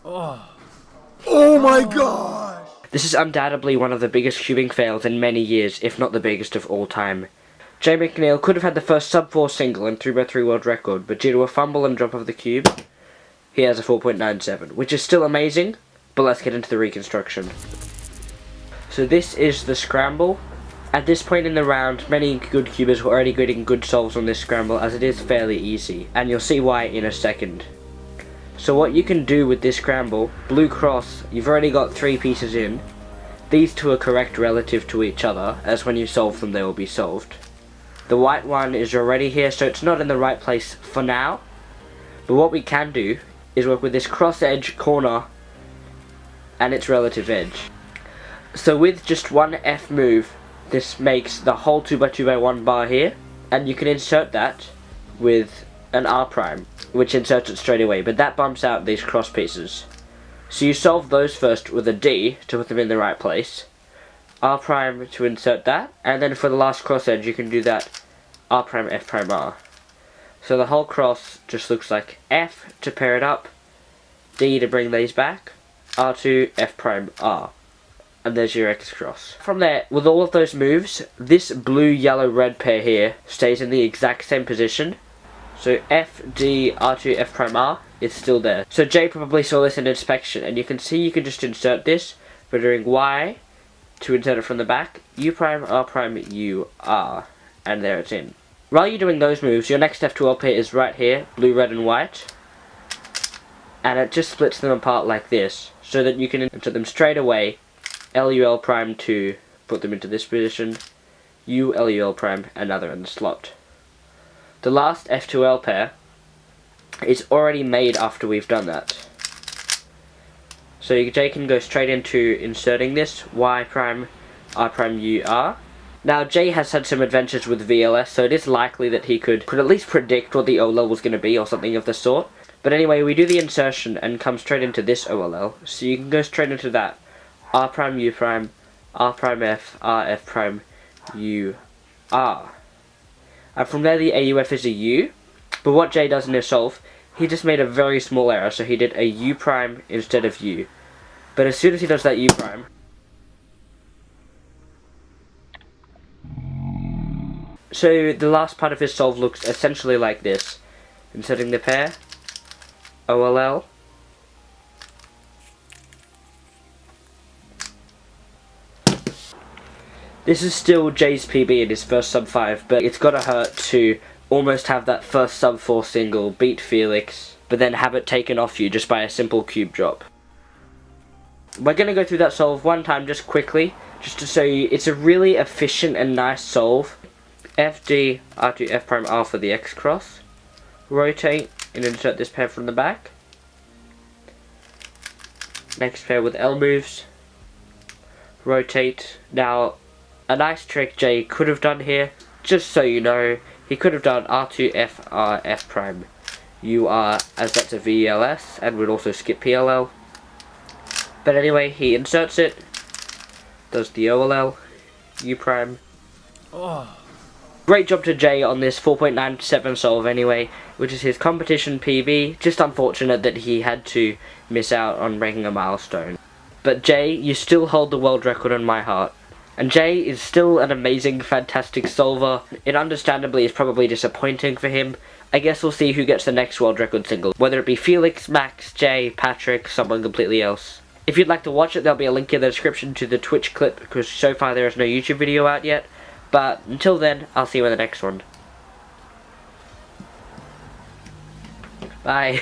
Oh my gosh! This is undoubtedly one of the biggest cubing fails in many years, if not the biggest of all time. Jayden McNeill could have had the first sub-4 single and 3x3 world record, but due to a fumble and drop of the cube, he has a 4.97, which is still amazing, but let's get into the reconstruction. So this is the scramble. At this point in the round, many good cubers were already getting good solves on this scramble, as it is fairly easy, and you'll see why in a second. So what you can do with this scramble, blue cross, you've already got 3 pieces in. These two are correct relative to each other, as when you solve them they will be solved. The white one is already here, so it's not in the right place for now. But what we can do is work with this cross edge corner and its relative edge. So with just one F move, this makes the whole 2x2x1 bar here, and you can insert that with an R prime, which inserts it straight away, but that bumps out these cross pieces. So you solve those first with a D to put them in the right place, R prime to insert that, and then for the last cross edge you can do that R prime F prime R. So the whole cross just looks like F to pair it up, D to bring these back, R2 F prime R. And there's your X cross. From there, with all of those moves, this blue, yellow, red pair here stays in the exact same position. So F, D, R2, F prime R is still there. So Jay probably saw this in inspection, and you can see you can just insert this by doing Y to insert it from the back, U prime, R prime, U, R, and there it's in. While you're doing those moves, your next F2L pair is right here, blue, red, and white. And it just splits them apart like this, so that you can insert them straight away. LUL prime to put them into this position, ULUL prime another in the slot. The last F2L pair is already made after we've done that. So Jay can go straight into inserting this, Y prime, R prime, U, R. Now Jay has had some adventures with VLS, so it is likely that he could at least predict what the OLL was going to be or something of the sort. But anyway, we do the insertion and come straight into this OLL, so you can go straight into that. R prime, U prime, R prime F, R F prime, U, R. And from there the AUF is a U, but what Jay does in his solve, he just made a very small error, so he did a U prime instead of U. But as soon as he does that U prime, so the last part of his solve looks essentially like this. Inserting the pair, OLL, this is still Jay's PB in his first sub-5, but it's gotta hurt to almost have that first sub-4 single, beat Felix, but then have it taken off you just by a simple cube drop. We're gonna go through that solve one time just quickly, just to show you it's a really efficient and nice solve. F, D, R2, F prime, R for the X cross. Rotate and insert this pair from the back. Next pair with L moves. Rotate. Now, a nice trick Jay could have done here, just so you know, he could have done R2, F, R, F prime, U, R, as that's a VLS, and would also skip PLL. But anyway, he inserts it, does the OLL, U prime. Great job to Jay on this 4.97 solve anyway, which is his competition PB. Just unfortunate that he had to miss out on breaking a milestone. But Jay, you still hold the world record in my heart. And Jay is still an amazing, fantastic solver. It understandably is probably disappointing for him. I guess we'll see who gets the next world record single. Whether it be Felix, Max, Jay, Patrick, someone completely else. If you'd like to watch it, there'll be a link in the description to the Twitch clip, because so far there is no YouTube video out yet. But until then, I'll see you in the next one. Bye.